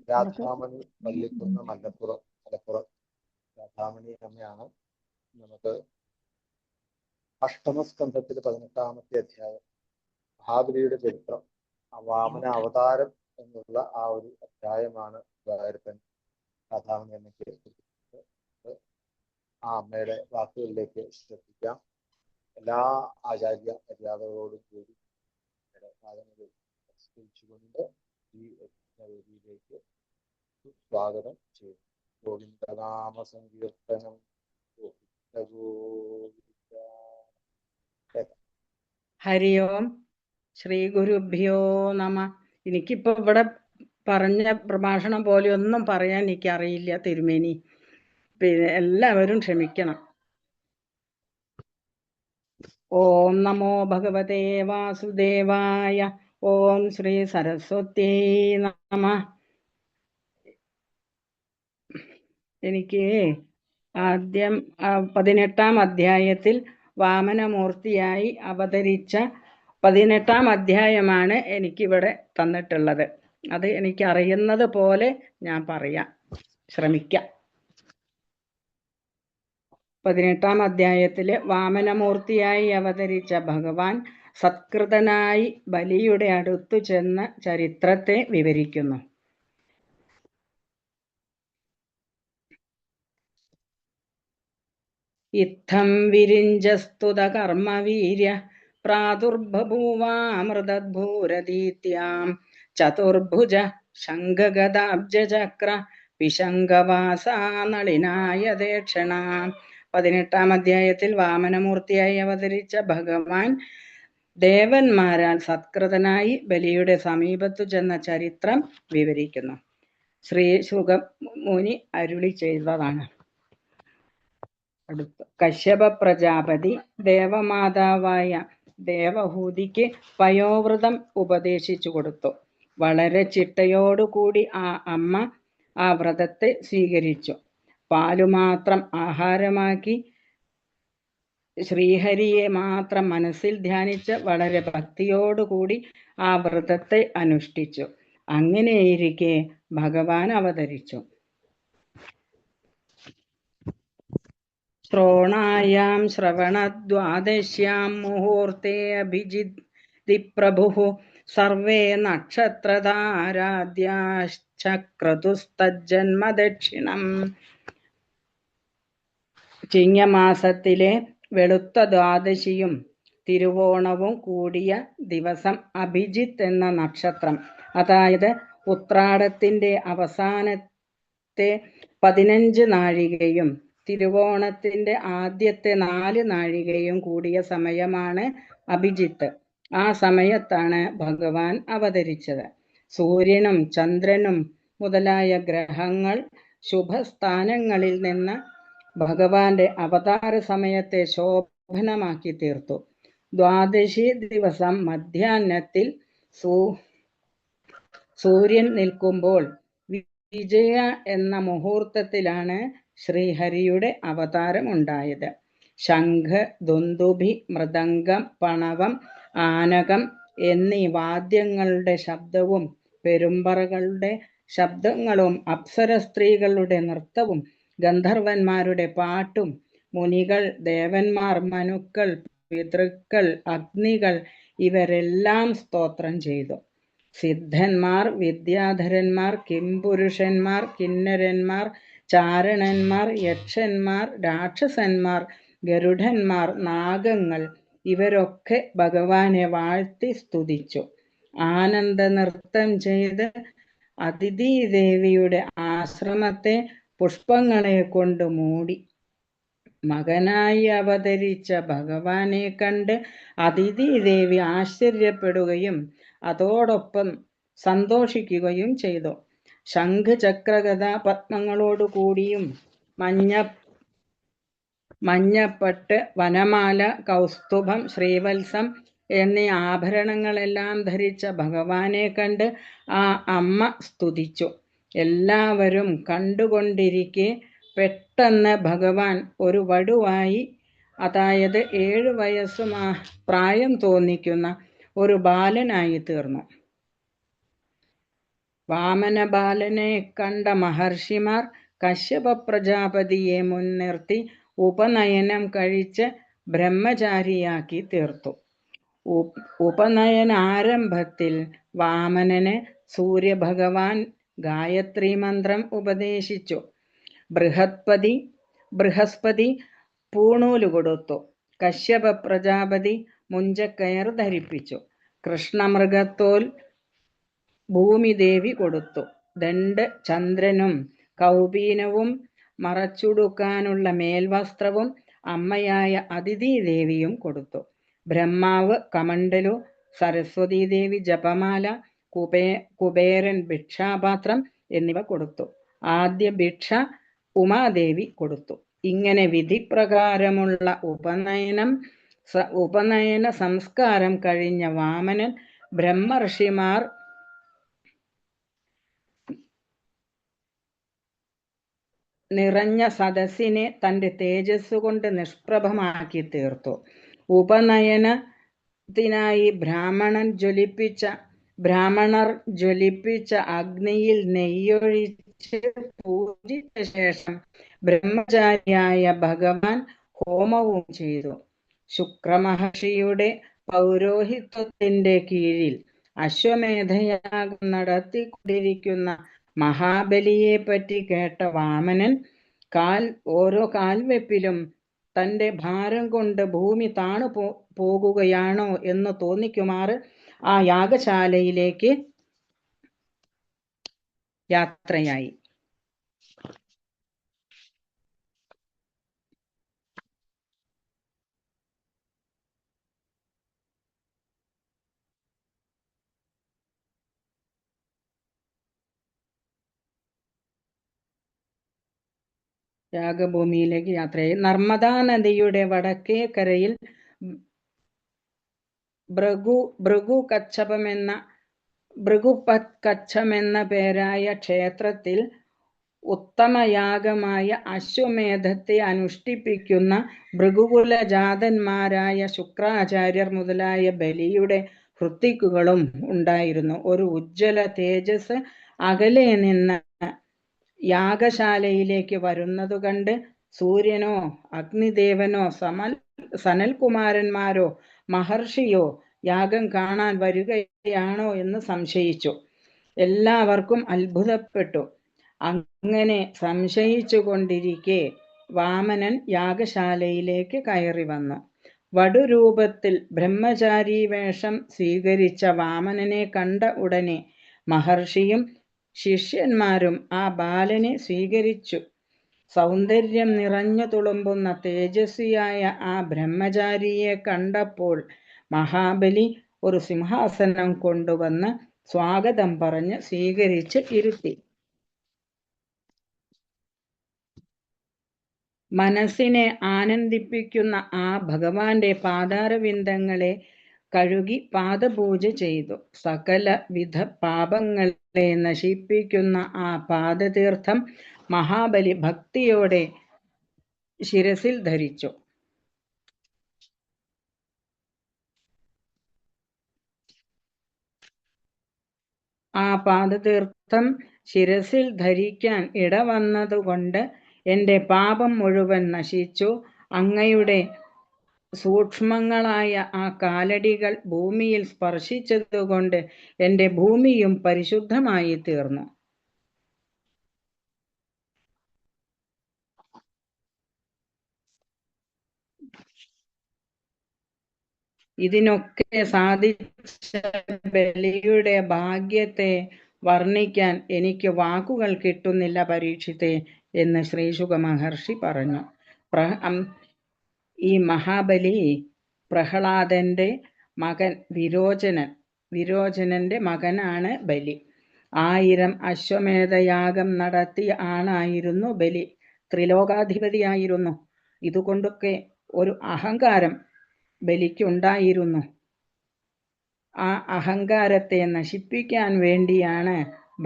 രാധാമണി പള്ളിക്കുന്ന് മലപ്പുറം രാധാമണി അമ്മയാണ്. നമുക്ക് അഷ്ടമസ്കന്ധത്തിൽ 18-ാമത്തെ അധ്യായം മഹാബലിയുടെ ചരിത്രം, വാമന അവതാരം എന്നുള്ള ആ ഒരു അധ്യായമാണ് ഗുരുവായൂരപ്പൻ രാധാമണി അമ്മയ്ക്ക്. ആ അമ്മയുടെ വാക്കുകളിലേക്ക് ശ്രദ്ധിക്കാം. എല്ലാ ആചാര്യ മര്യാദകളോടും കൂടി കൊണ്ട് ഈ വേദിയിലേക്ക് സ്വാഗതം ചെയ്തു. ഗോവിന്ദനാമ സങ്കീർത്തനം. ഹരി ഓം. ശ്രീ ഗുരുഭ്യോ നമ. എനിക്കിപ്പോ ഇവിടെ പറഞ്ഞ പ്രഭാഷണം പോലെ ഒന്നും പറയാൻ എനിക്കറിയില്ല തിരുമേനി, പിന്നെ എല്ലാവരും ക്ഷമിക്കണം. ഓം നമോ ഭഗവതേ വാസുദേവായ. ഓം ശ്രീ സരസ്വത്യേ നമ. എനിക്ക് ആദ്യം 18-ാം അധ്യായത്തിൽ വാമനമൂർത്തിയായി അവതരിച്ച 18-ാം അധ്യായമാണ് എനിക്കിവിടെ തന്നിട്ടുള്ളത്. അത് എനിക്കറിയുന്നത് പോലെ ഞാൻ പറയാം, ശ്രമിക്കാം. 18-ാം അധ്യായത്തില് വാമനമൂർത്തിയായി അവതരിച്ച ഭഗവാൻ സത്കൃതനായി ബലിയുടെ അടുത്തു ചെന്ന ചരിത്രത്തെ വിവരിക്കുന്നു. ഇത്തം വിരിഞ്ചസ്തുത കർമ്മവീര്യ പ്രാദുർബഭൂവാമൃതദ്ഭൂരദീത്യാം ചതുർഭുജ ശംഖഗദാബ്ജചക്ര വിശങ്കവാസാ നളിനായ ദക്ഷണ. 18-ാം അധ്യായത്തിൽ വാമനമൂർത്തിയായി അവതരിച്ച ഭഗവാൻ ദേവന്മാരാൽ സത്കൃതനായി ബലിയുടെ സമീപത്തു ചെന്ന ചരിത്രം വിവരിക്കുന്നു. ശ്രീ ശുകമുനി അരുളി ചെയ്തതാണ്. അടുത്ത കശ്യപ പ്രജാപതി ദേവമാതാവായ ദേവഹൂതിക്ക് പയോവ്രതം ഉപദേശിച്ചു കൊടുത്തു. വളരെ ചിട്ടയോടുകൂടി ആ അമ്മ ആ വ്രതത്തെ സ്വീകരിച്ചു. പാലുമാത്രം ആഹാരമാക്കി ശ്രീഹരിയെ മാത്രം മനസ്സിൽ ധ്യാനിച്ച് വളരെ ഭക്തിയോടുകൂടി ആ വ്രതത്തെ അനുഷ്ഠിച്ചു. അങ്ങനെയിരിക്കെ ഭഗവാൻ അവതരിച്ചു. ശ്രോണായാം ശ്രവണദ്വാദശ്യാം മുഹൂർത്തേ അഭിജിതി പ്രഭുഃ സർവേ നക്ഷത്രധാരാദ്യാശ്ചക്രതുസ്തജ്ജന്മദക്ഷിണം. ചിങ്ങമാസത്തിലെ വെളുത്ത ദ്വാദശിയും തിരുവോണവും കൂടിയ ദിവസം അഭിജിത്ത് എന്ന നക്ഷത്രം, അതായത് ഉത്രാടത്തിന്റെ അവസാനത്തെ 15 നാഴികയും തിരുവോണത്തിന്റെ ആദ്യത്തെ 4 നാഴികയും കൂടിയ സമയമാണ് അഭിജിത്ത്. ആ സമയത്താണ് ഭഗവാൻ അവതരിച്ചത്. സൂര്യനും ചന്ദ്രനും മുതലായ ഗ്രഹങ്ങൾ ശുഭസ്ഥാനങ്ങളിൽ നിന്ന് ഭഗവാന്റെ അവതാര സമയത്തെ ശോഭനമാക്കി തീർത്തു. ദ്വാദശി ദിവസം മധ്യാഹ്നത്തിൽ സൂര്യൻ നിൽക്കുമ്പോൾ വിജയ എന്ന മുഹൂർത്തത്തിലാണ് ശ്രീഹരിയുടെ അവതാരം ഉണ്ടായത്. ശംഖ്, ദുന്ദുഭി, മൃദംഗം, പണവം, ആനകം എന്നീ വാദ്യങ്ങളുടെ ശബ്ദവും പെരുമ്പറകളുടെ ശബ്ദങ്ങളും അപ്സര സ്ത്രീകളുടെ നൃത്തവും ഗന്ധർവന്മാരുടെ പാട്ടും മുനികൾ, ദേവന്മാർ, മനുക്കൾ, പിതൃക്കൾ, അഗ്നികൾ ഇവരെല്ലാം സ്തോത്രം ചെയ്തു. സിദ്ധന്മാർ, വിദ്യാധരന്മാർ, കിംപുരുഷന്മാർ, കിന്നരന്മാർ, ചാരണന്മാർ, യക്ഷന്മാർ, രാക്ഷസന്മാർ, ഗരുഡന്മാർ, നാഗങ്ങൾ ഇവരൊക്കെ ഭഗവാനെ വാഴ്ത്തി സ്തുതിച്ചു. ആനന്ദ നൃത്തം ചെയ്ത് അതിഥി ദേവിയുടെ ആശ്രമത്തെ പുഷ്പങ്ങളെ കൊണ്ട് മൂടി. മകനായി അവതരിച്ച ഭഗവാനെ കണ്ട് അതിഥി ദേവി ആശ്ചര്യപ്പെടുകയും അതോടൊപ്പം സന്തോഷിക്കുകയും ചെയ്തു. ശംഖ്, ചക്രഗദ പത്മങ്ങളോടുകൂടിയും മഞ്ഞപ്പട്ട്, വനമാല, കൗസ്തുഭം, ശ്രീവത്സം എന്നീ ആഭരണങ്ങളെല്ലാം ധരിച്ച ഭഗവാനെ കണ്ട് ആ അമ്മ സ്തുതിച്ചു. എല്ലാവരും കണ്ടുകൊണ്ടിരിക്കെ പെട്ടെന്ന് ഭഗവാൻ ഒരു വടുവായി, അതായത് 7 വയസ്സ് പ്രായം തോന്നിക്കുന്ന ഒരു ബാലനായി തീർന്നു. വാമനബാലനെ കണ്ട മഹർഷിമാർ കശ്യപ പ്രജാപതിയെ മുൻനിർത്തി ഉപനയനം കഴിച്ച് ബ്രഹ്മചാരിയാക്കി തീർത്തു. ഉപനയനാരംഭത്തിൽ വാമനന് സൂര്യഭഗവാൻ ഗായത്രി മന്ത്രം ഉപദേശിച്ചു. ബൃഹസ്പതി പൂണൂല് കൊടുത്തു. കശ്യപ പ്രജാപതി മുഞ്ചക്കയർ ധരിപ്പിച്ചു. കൃഷ്ണമൃഗത്തോൽ ഭൂമിദേവി കൊടുത്തു. ദണ്ഡ് ചന്ദ്രനും കൗപീനവും മറച്ചുടുക്കാനുള്ള മേൽവസ്ത്രവും അമ്മയായ അതിഥിദേവിയും കൊടുത്തു. ബ്രഹ്മാവ് കമണ്ഡലു, സരസ്വതീദേവി ജപമാല, കുബേരൻ ഭിക്ഷാപാത്രം എന്നിവ കൊടുത്തു. ആദ്യ ഭിക്ഷ ഉമാദേവി കൊടുത്തു. ഇങ്ങനെ വിധിപ്രകാരമുള്ള ഉപനയന സംസ്കാരം കഴിഞ്ഞ വാമനൻ ബ്രഹ്മർഷിമാർ നിറഞ്ഞ സദസ്സിനെ തന്റെ തേജസ് കൊണ്ട് നിഷ്പ്രഭമാക്കി തീർത്തു. ഉപനയനത്തിനായി ബ്രാഹ്മണർ ജ്വലിപ്പിച്ച അഗ്നിയിൽ നെയ്യൊഴിച്ച് പൂജിച്ച ശേഷം ബ്രഹ്മചാരിയായ ഭഗവാൻ ഹോമവും ചെയ്തു. ശുക്രമഹർഷിയുടെ പൗരോഹിത്വത്തിന്റെ കീഴിൽ അശ്വമേധയാഗം നടത്തിക്കൊണ്ടിരിക്കുന്ന മഹാബലിയെ പറ്റി കേട്ട വാമനൻ ഓരോ കാൽവെപ്പിലും തന്റെ ഭാരം കൊണ്ട് ഭൂമി താണു പോകുകയാണോ എന്ന് തോന്നിക്കുമാറ് ആ യാഗശാലയിലേക്ക് യാത്രയായി. യാഗഭൂമിയിലേക്ക് യാത്രയായി. നർമ്മദാ നദിയുടെ വടക്കേ കരയിൽ ഭൃഗുപത്കച്ഛമെന്ന പേരായ ക്ഷേത്രത്തിൽ ഉത്തമയാഗമായ അശ്വമേധത്തെ അനുഷ്ഠിപ്പിക്കുന്ന ഭൃഗുകുലജാതന്മാരായ ശുക്രാചാര്യർ മുതലായ ബലിയുടെ ഹൃത്തിക്കുകളും ഉണ്ടായിരുന്നു. ഒരു ഉജ്ജ്വല തേജസ് അകലെ നിന്ന് യാഗശാലയിലേക്ക് വരുന്നതു കണ്ട് സൂര്യനോ അഗ്നിദേവനോ സനൽകുമാരന്മാരോ മഹർഷിയോ യാഗം കാണാൻ വരികയാണോ എന്ന് സംശയിച്ചു. എല്ലാവർക്കും അത്ഭുതപ്പെട്ടു. അങ്ങനെ സംശയിച്ചു കൊണ്ടിരിക്കെ വാമനൻ യാഗശാലയിലേക്ക് കയറി വന്നു. വടുരൂപത്തിൽ ബ്രഹ്മചാരി വേഷം സ്വീകരിച്ച വാമനനെ കണ്ട ഉടനെ മഹർഷിയും ശിഷ്യന്മാരും ആ ബാലനെ സ്വീകരിച്ചു. സൗന്ദര്യം നിറഞ്ഞു തുളുമ്പുന്ന തേജസ്വിയായ ആ ബ്രഹ്മചാരിയെ കണ്ടപ്പോൾ മഹാബലി ഒരു സിംഹാസനം കൊണ്ടുവന്ന് സ്വാഗതം പറഞ്ഞ് സ്വീകരിച്ച് ഇരുത്തി. മനസ്സിനെ ആനന്ദിപ്പിക്കുന്ന ആ ഭഗവാന്റെ പാദാരവിന്ദങ്ങളെ കഴുകി പാദപൂജ ചെയ്തു. സകലവിധ പാപങ്ങളെ നശിപ്പിക്കുന്ന ആ പാദതീർത്ഥം മഹാബലി ഭക്തിയോടെ ശിരസിൽ ധരിച്ചു. ആ പാദതീർത്ഥം ശിരസിൽ ധരിക്കാൻ ഇടവന്നതുകൊണ്ട് എൻ്റെ പാപം മുഴുവൻ നശിച്ചു. അങ്ങയുടെ സൂക്ഷ്മങ്ങളായ ആ കാലടികൾ ഭൂമിയിൽ സ്പർശിച്ചതുകൊണ്ട് എൻ്റെ ഭൂമിയും പരിശുദ്ധമായി തീർന്നു. ഇതിനൊക്കെ സാധിച്ച ബലിയുടെ ഭാഗ്യത്തെ വർണ്ണിക്കാൻ എനിക്ക് വാക്കുകൾ കിട്ടുന്നില്ല പരീക്ഷിത്തെ എന്ന് ശ്രീശുക മഹർഷി പറഞ്ഞു. ഈ മഹാബലി പ്രഹ്ലാദന്റെ മകൻ വിരോചനന്റെ മകനാണ് ബലി. 1000 അശ്വമേധയാഗം നടത്തിയ ആളായിരുന്നു ബലി. ത്രിലോകാധിപതിയായിരുന്നു. ഇതുകൊണ്ടൊക്കെ ഒരു അഹങ്കാരം ബലിക്കുണ്ടായിരുന്നു. ആ അഹങ്കാരത്തെ നശിപ്പിക്കാൻ വേണ്ടിയാണ്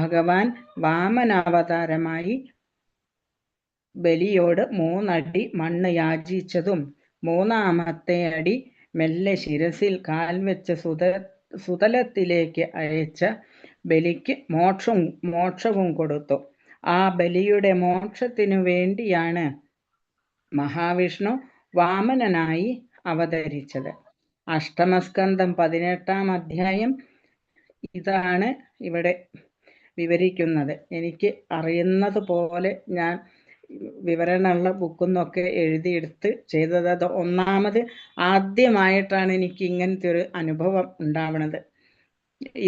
ഭഗവാൻ വാമനാവതാരമായി ബലിയോട് 3 അടി മണ്ണ് യാചിച്ചതും 3ാമത്തെ അടി മെല്ലെ ശിരസിൽ കാൽ വെച്ച് സുതലത്തിലേക്ക് അയച്ച ബലിക്ക് മോക്ഷവും കൊടുത്തു. ആ ബലിയുടെ മോക്ഷത്തിനു വേണ്ടിയാണ് മഹാവിഷ്ണു വാമനനായി അവതരിച്ചത്. അഷ്ടമസ്കന്ധം 18-ാം അധ്യായം ഇതാണ് ഇവിടെ വിവരിക്കുന്നത്. എനിക്ക് അറിയുന്നത് പോലെ ഞാൻ വിവരണമുള്ള ബുക്കിന്നൊക്കെ എഴുതിയെടുത്ത് ചെയ്തത്. അത് ആദ്യമായിട്ടാണ് എനിക്ക് ഇങ്ങനത്തെ ഒരു അനുഭവം ഉണ്ടാവണത്.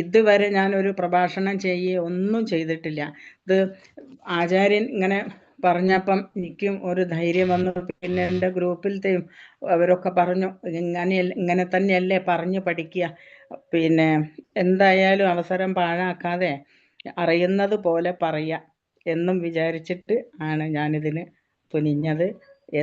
ഇതുവരെ ഞാനൊരു പ്രഭാഷണം ഒന്നും ചെയ്തിട്ടില്ല. ഇത് ആചാര്യൻ ഇങ്ങനെ പറഞ്ഞപ്പം എനിക്കും ഒരു ധൈര്യം വന്നു. പിന്നെ എൻ്റെ ഗ്രൂപ്പിലത്തെയും അവരൊക്കെ പറഞ്ഞു, ഇങ്ങനെ തന്നെയല്ലേ പറഞ്ഞു പഠിക്കുക, പിന്നെ എന്തായാലും അവസരം പാഴാക്കാതെ അറിയുന്നത് പോലെ പറയുക എന്നും വിചാരിച്ചിട്ട് ആണ് ഞാനിതിന് തുനിഞ്ഞത്.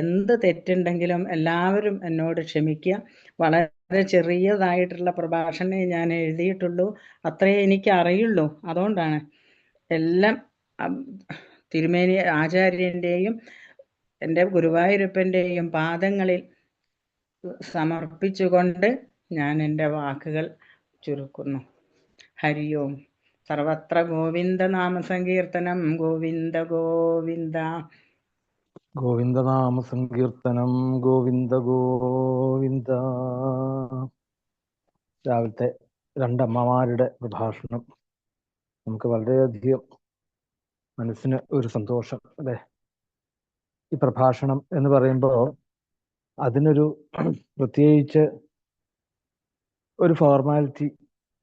എന്ത് തെറ്റുണ്ടെങ്കിലും എല്ലാവരും എന്നോട് ക്ഷമിക്കുക. വളരെ ചെറിയതായിട്ടുള്ള പ്രഭാഷണമേ ഞാൻ എഴുതിയിട്ടുള്ളൂ, അത്രേ എനിക്ക് അറിയുള്ളൂ. അതുകൊണ്ടാണ് എല്ലാം തിരുമേനി ആചാര്യൻ്റെയും എൻ്റെ ഗുരുവായൂരപ്പൻ്റെയും പാദങ്ങളിൽ സമർപ്പിച്ചുകൊണ്ട് ഞാൻ എൻ്റെ വാക്കുകൾ ചുരുക്കുന്നു. ഹരി ഓം. സർവത്ര ഗോവിന്ദ നാമസങ്കീർത്തനം. ഗോവിന്ദ ഗോവിന്ദ. ഗോവിന്ദനാമ സങ്കീർത്തനം. ഗോവിന്ദ ഗോവിന്ദ. രാവിലത്തെ രണ്ടമ്മമാരുടെ പ്രഭാഷണം നമുക്ക് വളരെയധികം മനസ്സിന് ഒരു സന്തോഷം അല്ലേ. ഈ പ്രഭാഷണം എന്ന് പറയുമ്പോൾ അതിനൊരു പ്രത്യേകിച്ച് ഒരു ഫോർമാലിറ്റി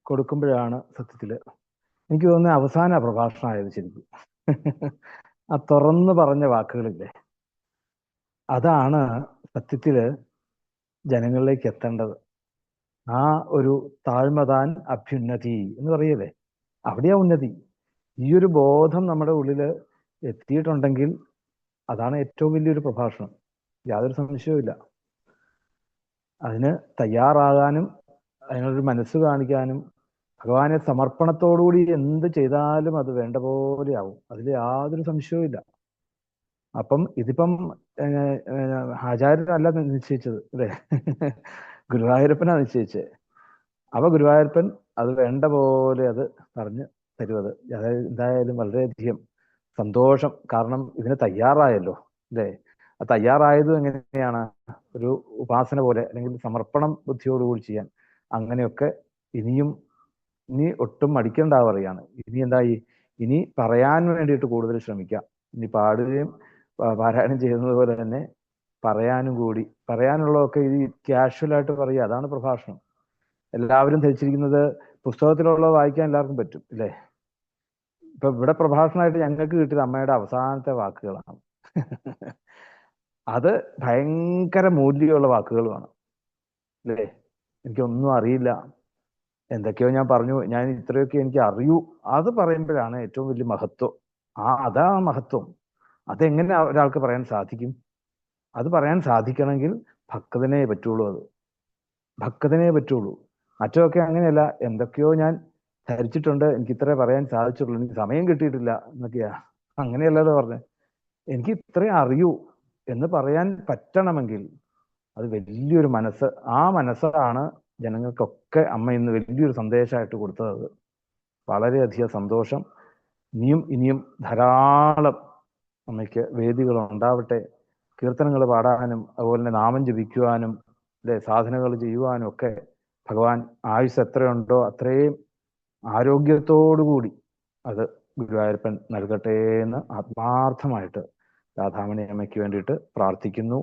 കൊടുക്കുമ്പോഴാണ് സത്യത്തിൽ എനിക്ക് തോന്നുന്നത് അവസാന പ്രഭാഷണമായത് ശരിക്കും. ആ തുറന്നു പറഞ്ഞ വാക്കുകളില്ലേ, അതാണ് സത്യത്തില് ജനങ്ങളിലേക്ക് എത്തേണ്ടത്. ആ ഒരു താഴ്മതാൻ അഭ്യുന്നതി എന്ന് പറയല്ലേ, അവിടെയാ ഉന്നതി. ഈ ഒരു ബോധം നമ്മുടെ ഉള്ളില് എത്തിയിട്ടുണ്ടെങ്കിൽ അതാണ് ഏറ്റവും വലിയൊരു പ്രഭാഷണം, യാതൊരു സംശയവുമില്ല. അതിന് തയ്യാറാകാനും അതിനൊരു മനസ്സ് കാണിക്കാനും ഭഗവാനെ സമർപ്പണത്തോടുകൂടി എന്ത് ചെയ്താലും അത് വേണ്ട പോലെ ആവും, അതിൽ യാതൊരു സംശയവുമില്ല. അപ്പം ഇതിപ്പം ആചാര്യനല്ല നിശ്ചയിച്ചത് അല്ലേ, ഗുരുവായൂരപ്പനാ നിശ്ചയിച്ചത്. അപ്പൊ ഗുരുവായൂരപ്പൻ അത് വേണ്ട പോലെ അത് പറഞ്ഞു തരുവത്. അതായത് എന്തായാലും വളരെയധികം സന്തോഷം. കാരണം ഇതിന് തയ്യാറായല്ലോ അല്ലേ. ആ തയ്യാറായതും എങ്ങനെയാണ്, ഒരു ഉപാസന പോലെ അല്ലെങ്കിൽ സമർപ്പണം ബുദ്ധിയോടുകൂടി ചെയ്യാൻ. അങ്ങനെയൊക്കെ ഇനി ഒട്ടും മടിക്കേണ്ട പറയാണ്. ഇനി എന്തായി, ഇനി പറയാൻ വേണ്ടിയിട്ട് കൂടുതൽ ശ്രമിക്കാം. ഇനി പാടുകയും പാരായണം ചെയ്യുന്നത് പോലെ തന്നെ പറയാനും കൂടി, പറയാനുള്ളതൊക്കെ ഈ കാഷ്വലായിട്ട് പറയുക, അതാണ് പ്രഭാഷണം. എല്ലാവരും ധരിച്ചിരിക്കുന്നത് പുസ്തകത്തിലുള്ളത് വായിക്കാൻ എല്ലാവർക്കും പറ്റും ഇല്ലേ. ഇപ്പൊ ഇവിടെ പ്രഭാഷണമായിട്ട് ഞങ്ങൾക്ക് കിട്ടിയത് അമ്മയുടെ അവസാനത്തെ വാക്കുകളാണ്. അത് ഭയങ്കര മൂല്യമുള്ള വാക്കുകളുമാണ് അല്ലേ. എനിക്കൊന്നും അറിയില്ല, എന്തൊക്കെയോ ഞാൻ പറഞ്ഞു, ഞാൻ ഇത്രയൊക്കെ എനിക്ക് അറിയൂ, അത് പറയുമ്പോഴാണ് ഏറ്റവും വലിയ മഹത്വം. അതാണ് മഹത്വം. അതെങ്ങനെ ഒരാൾക്ക് പറയാൻ സാധിക്കും? അത് പറയാൻ സാധിക്കണമെങ്കിൽ ഭക്തനെ പറ്റുള്ളൂ. ഭക്തനെ പറ്റുള്ളൂ. മറ്റൊക്കെ അങ്ങനെയല്ല, എന്തൊക്കെയോ ഞാൻ ധരിച്ചിട്ടുണ്ട്, എനിക്ക് ഇത്രേ പറയാൻ സാധിച്ചുള്ളൂ, എനിക്ക് സമയം കിട്ടിയിട്ടില്ല എന്നൊക്കെയാ. അങ്ങനെയല്ലല്ലോ പറഞ്ഞത്. എനിക്ക് ഇത്രേ അറിയൂ എന്ന് പറയാൻ പറ്റണമെങ്കിൽ അത് വലിയൊരു മനസ്സ്. ആ മനസ്സാണ് ജനങ്ങൾക്കൊക്കെ അമ്മ ഇന്ന് വലിയൊരു സന്ദേശമായിട്ട് കൊടുത്തത്. വളരെയധികം സന്തോഷം. ഇനിയും ധാരാളം അമ്മയ്ക്ക് വേദികൾ ഉണ്ടാവട്ടെ. കീർത്തനങ്ങൾ പാടാനും അതുപോലെ തന്നെ നാമം ജപിക്കുവാനും അല്ലെ സാധനകൾ ചെയ്യുവാനും ഒക്കെ ഭഗവാൻ ആയുസ് എത്രയുണ്ടോ അത്രയും ആരോഗ്യത്തോടുകൂടി അത് ഗുരുവായൂരപ്പൻ നൽകട്ടെ എന്ന് ആത്മാർത്ഥമായിട്ട് രാധാമണി അമ്മയ്ക്ക് വേണ്ടിയിട്ട് പ്രാർത്ഥിക്കുന്നു.